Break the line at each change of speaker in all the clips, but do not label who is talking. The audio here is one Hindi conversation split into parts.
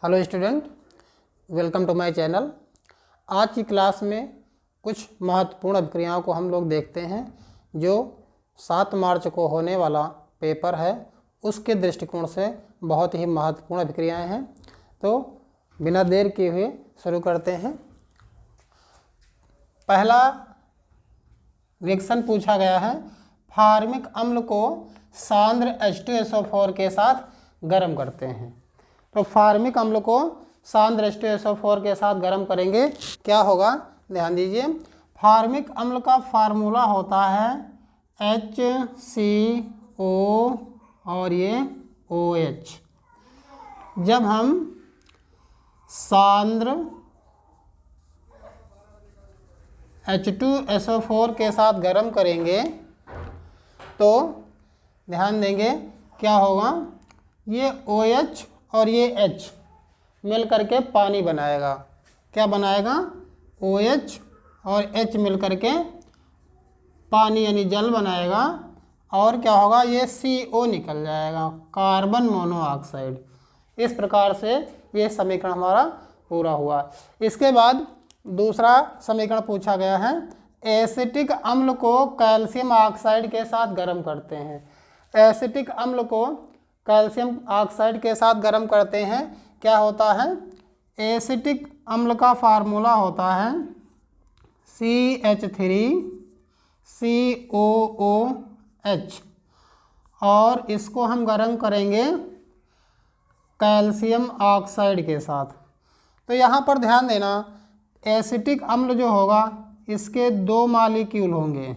Hello student, welcome to my channel. आज की क्लास में कुछ महत्वपूर्ण अभिक्रियाओं को हम लोग देखते हैं जो 7 मार्च को होने वाला पेपर है उसके दृष्टिकोण से बहुत ही महत्वपूर्ण अभिक्रियाएं हैं। तो बिना देर किए हुए शुरू करते हैं। पहला रिएक्शन पूछा गया है, फार्मिक अम्ल को सांद्र H2SO4 के साथ गर्म करते हैं। तो फार्मिक अम्ल को सांद्र H2SO4 के साथ गर्म करेंगे, क्या होगा ध्यान दीजिए। फार्मिक अम्ल का फार्मूला होता है HCO और ये OH। जब हम सांद्र H2SO4 के साथ गर्म करेंगे तो ध्यान देंगे क्या होगा, ये OH और ये H मिल करके पानी बनाएगा। क्या बनाएगा? OH और H मिल करके पानी यानी जल बनाएगा। और क्या होगा, ये CO निकल जाएगा, कार्बन मोनोऑक्साइड। इस प्रकार से ये समीकरण हमारा पूरा हुआ। इसके बाद दूसरा समीकरण पूछा गया है, एसिटिक अम्ल को कैल्शियम ऑक्साइड के साथ गर्म करते हैं। एसिटिक अम्ल को कैल्शियम ऑक्साइड के साथ गर्म करते हैं, क्या होता है? एसिटिक अम्ल का फार्मूला होता है CH3COOH और इसको हम गर्म करेंगे कैल्शियम ऑक्साइड के साथ। तो यहाँ पर ध्यान देना, एसिटिक अम्ल जो होगा इसके 2 मॉलिक्यूल होंगे।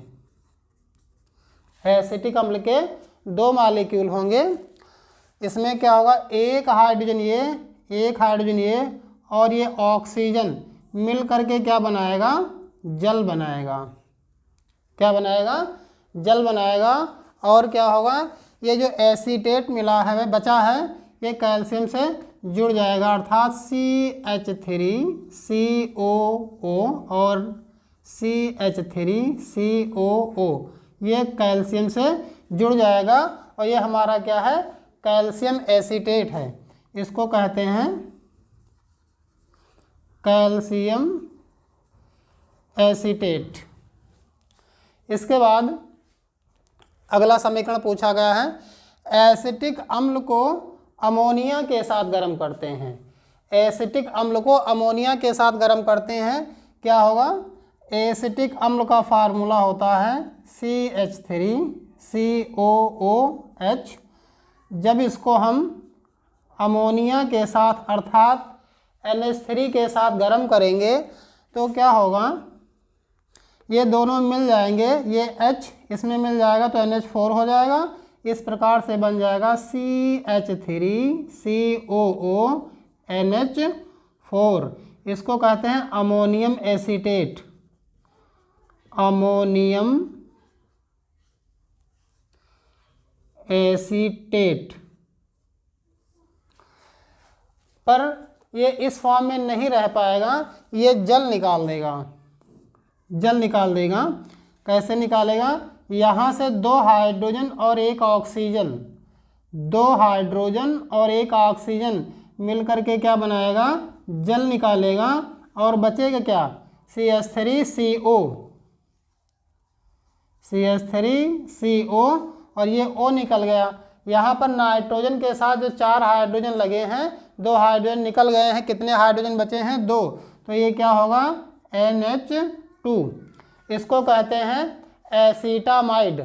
एसिटिक अम्ल के 2 मॉलिक्यूल होंगे। इसमें क्या होगा, एक हाइड्रोजन ये और ये ऑक्सीजन मिल करके क्या बनाएगा? जल बनाएगा। क्या बनाएगा? जल बनाएगा। और क्या होगा, ये जो एसीटेट मिला है बचा है ये कैल्शियम से जुड़ जाएगा, अर्थात CH3COO और CH3COO ये कैल्शियम से जुड़ जाएगा और ये हमारा क्या है? कैल्शियम एसीटेट है। इसको कहते हैं कैल्शियम एसीटेट। इसके बाद अगला समीकरण पूछा गया है, एसिटिक अम्ल को अमोनिया के साथ गर्म करते हैं। एसिटिक अम्ल को अमोनिया के साथ गर्म करते हैं, क्या होगा? एसिटिक अम्ल का फार्मूला होता है CH3COOH। जब इसको हम अमोनिया के साथ अर्थात NH3 के साथ गर्म करेंगे तो क्या होगा, ये दोनों मिल जाएंगे, ये H इसमें मिल जाएगा तो NH4 हो जाएगा। इस प्रकार से बन जाएगा CH3COONH4। इसको कहते हैं अमोनियम एसीटेट। Ammonium acetate. पर ये इस फॉर्म में नहीं रह पाएगा, ये जल निकाल देगा। जल निकाल देगा। कैसे निकालेगा? यहाँ से 2 हाइड्रोजन और 1 ऑक्सीजन, 2 हाइड्रोजन और 1 ऑक्सीजन मिल करके क्या बनाएगा? जल निकालेगा। और बचेगा क्या? CH3CO और ये O निकल गया। यहाँ पर नाइट्रोजन के साथ जो 4 हाइड्रोजन लगे हैं, 2 हाइड्रोजन निकल गए हैं। कितने हाइड्रोजन बचे हैं? 2। तो ये क्या होगा? NH2। इसको कहते हैं एसीटामाइड।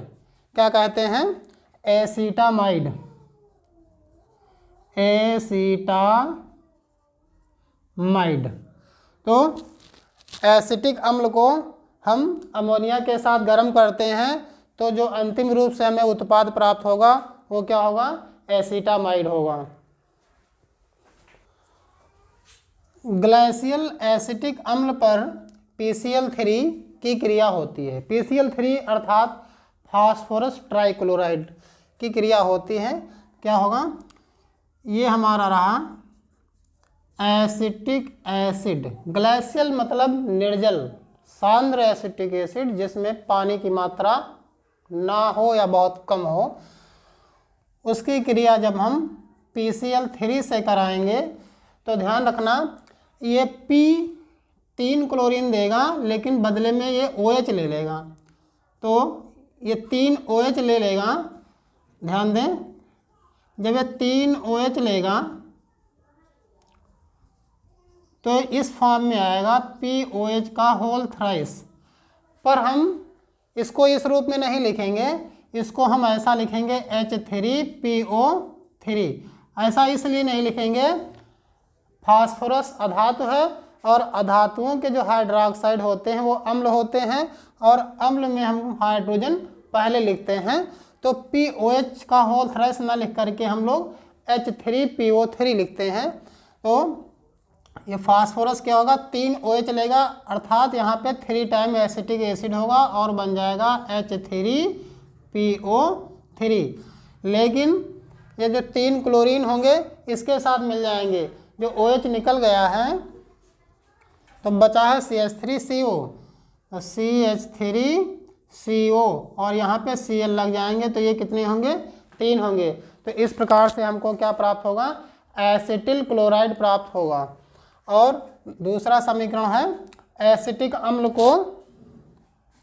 क्या कहते हैं? एसीटामाइड। एसीटामाइड। तो एसिटिक अम्ल को हम अमोनिया के साथ गर्म करते हैं तो जो अंतिम रूप से हमें उत्पाद प्राप्त होगा वो क्या होगा? एसीटामाइड होगा। ग्लेशियल एसिटिक अम्ल पर PCl3 की क्रिया होती है। PCl3 अर्थात फास्फोरस ट्राइक्लोराइड की क्रिया होती है। क्या होगा? ये हमारा रहा एसिटिक एसिड। ग्लेशियल मतलब निर्जल, सांद्र एसिटिक एसिड जिसमें पानी की मात्रा ना हो या बहुत कम हो, उसकी क्रिया जब हम PCl3 से कराएंगे तो ध्यान रखना ये P 3 क्लोरीन देगा, लेकिन बदले में ये OH ले लेगा। तो ये 3 OH ले लेगा, ध्यान दें, जब ये 3 OH लेगा तो इस फॉर्म में आएगा POH का होल थ्राइस। पर हम इसको इस रूप में नहीं लिखेंगे, इसको हम ऐसा लिखेंगे H3PO3। ऐसा इसलिए नहीं लिखेंगे, फास्फोरस अधातु है और अधातुओं के जो हाइड्रोक्साइड होते हैं वो अम्ल होते हैं, और अम्ल में हम हाइड्रोजन पहले लिखते हैं। तो POH का होल थ्राइस ना लिख करके हम लोग H3PO3 लिखते हैं। तो ये फास्फोरस क्या होगा, 3 OH लेगा, अर्थात यहाँ पे 3 टाइम एसिटिक एसिड होगा और बन जाएगा H3PO3। लेकिन ये जो 3 क्लोरीन होंगे इसके साथ मिल जाएंगे, जो OH निकल गया है तो बचा है CH3CO, तो CH3CO और यहाँ पे Cl लग जाएंगे, तो ये कितने होंगे, 3 होंगे। तो इस प्रकार से हमको क्या प्राप्त होगा, एसिटिल क्लोराइड प्राप्त होगा। और दूसरा समीकरण है, एसिटिक अम्ल को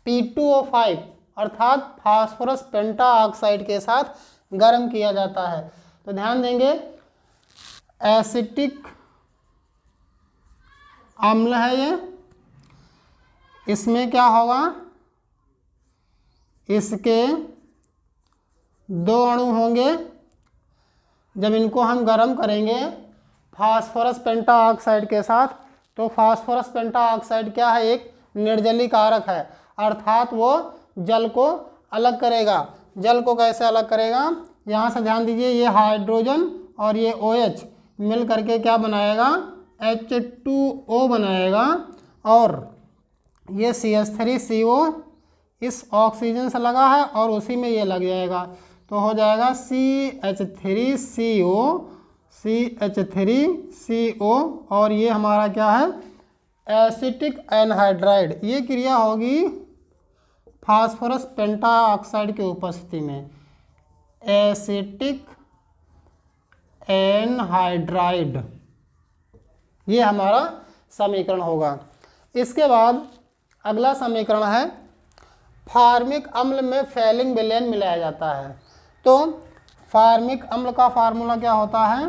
P2O5 अर्थात फास्फोरस पेंटा ऑक्साइड के साथ गर्म किया जाता है। तो ध्यान देंगे, एसिटिक अम्ल है ये, इसमें क्या होगा, इसके 2 अणु होंगे। जब इनको हम गर्म करेंगे फास्फोरस पेंटा ऑक्साइड के साथ, तो फास्फोरस पेंटा ऑक्साइड क्या है, एक निर्जलीकारक है, अर्थात वो जल को अलग करेगा। जल को कैसे अलग करेगा, यहाँ से ध्यान दीजिए, ये हाइड्रोजन और ये OH मिल करके क्या बनाएगा, H2O बनाएगा, और ये CH3CO इस ऑक्सीजन से लगा है और उसी में ये लग जाएगा, तो हो जाएगा CH3CO और ये हमारा क्या है, एसिटिक एनहाइड्राइड। ये क्रिया होगी फास्फोरस पेंटा ऑक्साइड की उपस्थिति में, एसिटिक एनहाइड्राइड, ये हमारा समीकरण होगा। इसके बाद अगला समीकरण है, फार्मिक अम्ल में फैलिंग विलयन मिलाया जाता है। तो फार्मिक अम्ल का फार्मूला क्या होता है,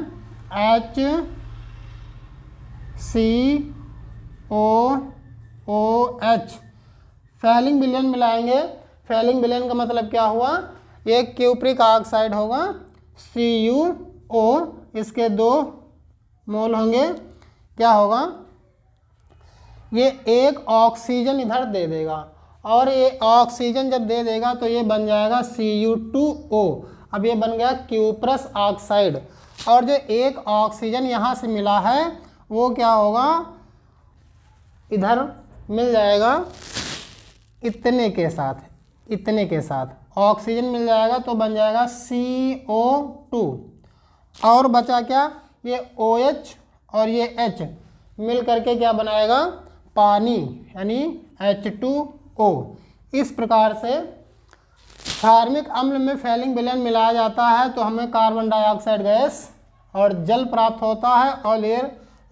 HCOOH। फैलिंग विलयन मिलाएंगे, फैलिंग विलयन का मतलब क्या हुआ, ये क्यूप्रिक ऑक्साइड होगा CuO, इसके 2 मोल होंगे, क्या होगा, ये एक ऑक्सीजन इधर दे देगा, और ये ऑक्सीजन जब दे देगा तो ये बन जाएगा Cu2O। अब ये बन गया क्यूप्रस ऑक्साइड, और जो एक ऑक्सीजन यहाँ से मिला है वो क्या होगा, इधर मिल जाएगा इतने के साथ, इतने के साथ ऑक्सीजन मिल जाएगा, तो बन जाएगा CO2। और बचा क्या, ये OH और ये H मिल करके क्या बनाएगा, पानी, यानी H2O। इस प्रकार से फार्मिक अम्ल में फैलिंग विलयन मिलाया जाता है, तो हमें कार्बन डाइऑक्साइड गैस और जल प्राप्त होता है, और ये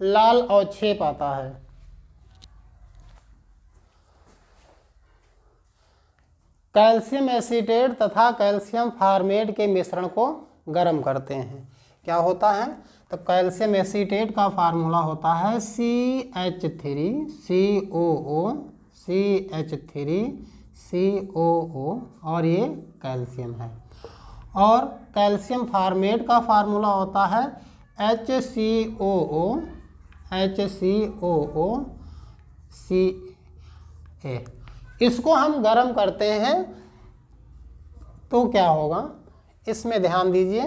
लाल अवक्षेप आता है। कैल्शियम एसीटेट तथा कैल्शियम फार्मेट के मिश्रण को गर्म करते हैं, क्या होता है, तो कैल्शियम एसीटेट का फार्मूला होता है CH3COO, CH3COO, और ये कैल्शियम है। और कैल्शियम फार्मेट का फार्मूला होता है HCOO, HCOOCA। इसको हम गर्म करते हैं तो क्या होगा, इसमें ध्यान दीजिए,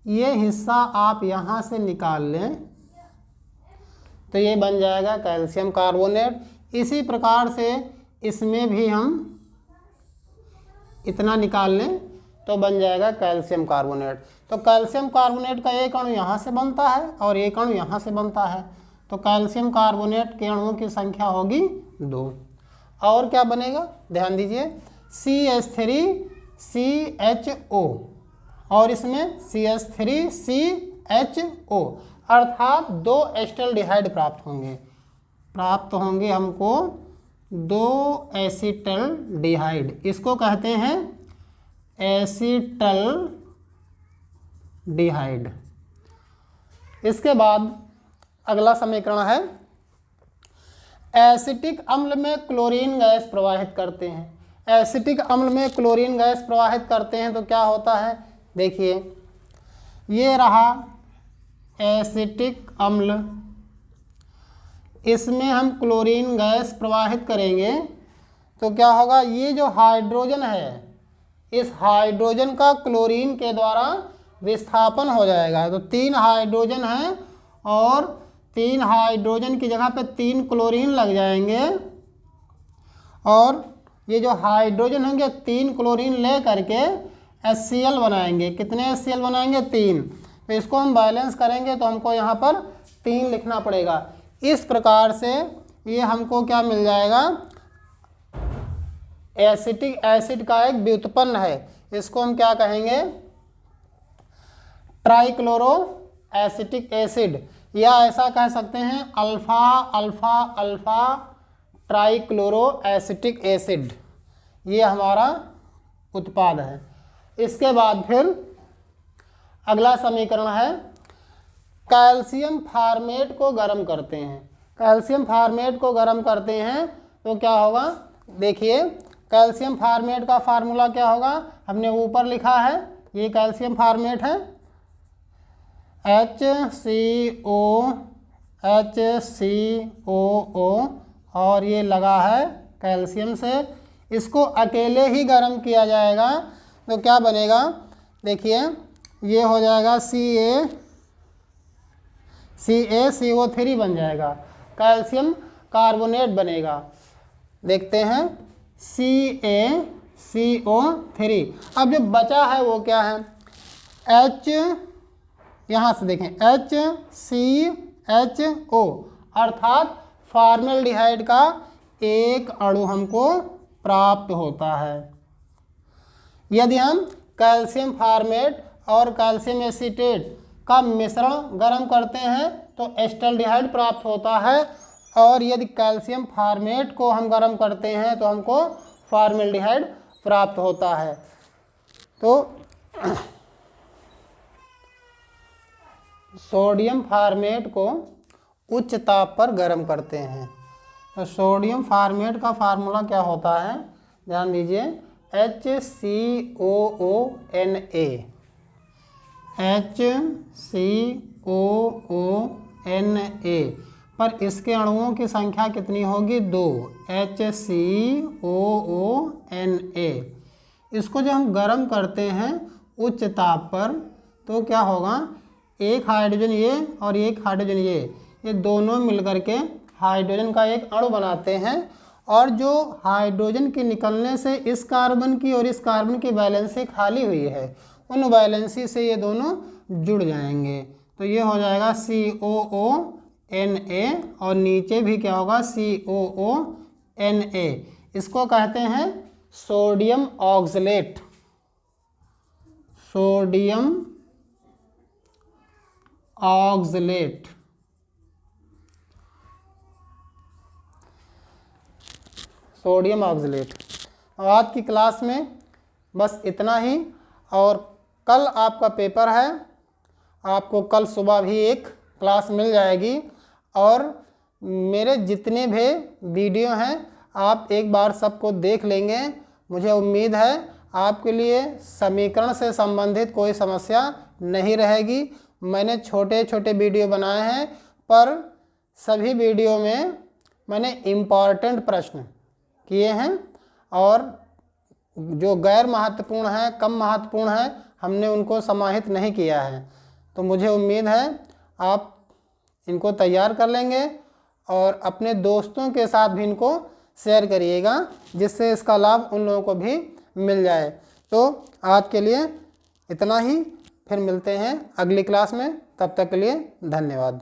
ये हिस्सा आप यहाँ से निकाल लें तो ये बन जाएगा कैल्शियम कार्बोनेट। इसी प्रकार से इसमें भी हम इतना निकाल लें तो बन जाएगा कैल्शियम कार्बोनेट। तो कैल्शियम कार्बोनेट का एक अणु यहाँ से बनता है और एक अणु यहाँ से बनता है, तो कैल्शियम कार्बोनेट के अणुओं की संख्या होगी 2। और क्या बनेगा, ध्यान दीजिए, CH3CHO और इसमें CH3CHO, अर्थात 2 एसिटाल्डिहाइड प्राप्त होंगे हमको 2 एसिटाल्डिहाइड। इसको कहते हैं एसिटाल्डिहाइड। इसके बाद अगला समीकरण है, एसिटिक अम्ल में क्लोरीन गैस प्रवाहित करते हैं। एसिटिक अम्ल में क्लोरीन गैस प्रवाहित करते हैं तो क्या होता है, देखिए ये रहा एसिटिक अम्ल, इसमें हम क्लोरीन गैस प्रवाहित करेंगे तो क्या होगा, ये जो हाइड्रोजन है इस हाइड्रोजन का क्लोरीन के द्वारा विस्थापन हो जाएगा। तो 3 हाइड्रोजन हैं और 3 हाइड्रोजन की जगह पे 3 क्लोरीन लग जाएंगे और ये जो हाइड्रोजन होंगे 3 क्लोरीन ले करके HCl बनाएंगे। कितने HCl बनाएंगे, 3। तो इसको हम बैलेंस करेंगे तो हमको यहाँ पर 3 लिखना पड़ेगा। इस प्रकार से ये हमको क्या मिल जाएगा, एसिटिक एसिड का एक व्युत्पन्न है। इसको हम क्या कहेंगे, ट्राइक्लोरो एसिटिक एसिड, या ऐसा कह सकते हैं alpha alpha alpha trichloro acetic acid, ये हमारा उत्पाद है। इसके बाद फिर अगला समीकरण है, कैल्शियम फार्मेट को गर्म करते हैं। कैल्शियम फार्मेट को गर्म करते हैं तो क्या होगा, देखिए कैल्शियम फार्मेट का फार्मूला क्या होगा, हमने ऊपर लिखा है, ये कैल्शियम फार्मेट है HCO और ये लगा है कैल्शियम से। इसको अकेले ही गर्म किया जाएगा तो क्या बनेगा, देखिए ये हो जाएगा CaCO3 बन जाएगा, कैल्शियम कार्बोनेट बनेगा। देखते हैं CaCO3। अब जो बचा है वो क्या है, यहाँ से देखें HCHO, अर्थात फॉर्मेल्डिहाइड का एक अणु हमको प्राप्त होता है। यदि हम कैल्शियम फार्मेट और कैल्शियम एसीटेट का मिश्रण गर्म करते हैं तो एसिटाल्डिहाइड प्राप्त होता है, और यदि कैल्शियम फार्मेट को हम गर्म करते हैं तो हमको फॉर्मेल्डिहाइड प्राप्त होता है। तो सोडियम फार्मेट को उच्च ताप पर गर्म करते हैं तो सोडियम फार्मेट का फार्मूला क्या होता है, ध्यान दीजिए HCOONA, पर इसके अणुओं की संख्या कितनी होगी, 2, HCOONA। इसको जब हम गर्म करते हैं उच्च ताप पर तो क्या होगा, एक हाइड्रोजन ये और एक हाइड्रोजन ये दोनों मिलकर के हाइड्रोजन का एक अणु बनाते हैं, और जो हाइड्रोजन के निकलने से इस कार्बन की और इस कार्बन की वैलेंसी खाली हुई है उन वैलेंसी से ये दोनों जुड़ जाएंगे तो ये हो जाएगा COONA, और नीचे भी क्या होगा COONA। इसको कहते हैं sodium oxalate. Sodium oxalate. Sodium oxalate. आज की क्लास में बस इतना ही, और कल आपका पेपर है, आपको कल सुबह भी एक क्लास मिल जाएगी, और मेरे जितने भी वीडियो हैं आप एक बार सबको देख लेंगे। मुझे उम्मीद है आपके लिए समीकरण से संबंधित कोई समस्या नहीं रहेगी। मैंने छोटे छोटे वीडियो बनाए हैं, पर सभी वीडियो में मैंने इम्पॉर्टेंट प्रश्न किए हैं, और जो गैर महत्वपूर्ण हैं, कम महत्वपूर्ण हैं, हमने उनको समाहित नहीं किया है। तो मुझे उम्मीद है आप इनको तैयार कर लेंगे और अपने दोस्तों के साथ भी इनको शेयर करिएगा, जिससे इसका लाभ उन लोगों को भी मिल जाए। तो आज के लिए इतना ही, फिर मिलते हैं अगली क्लास में। तब तक के लिए धन्यवाद।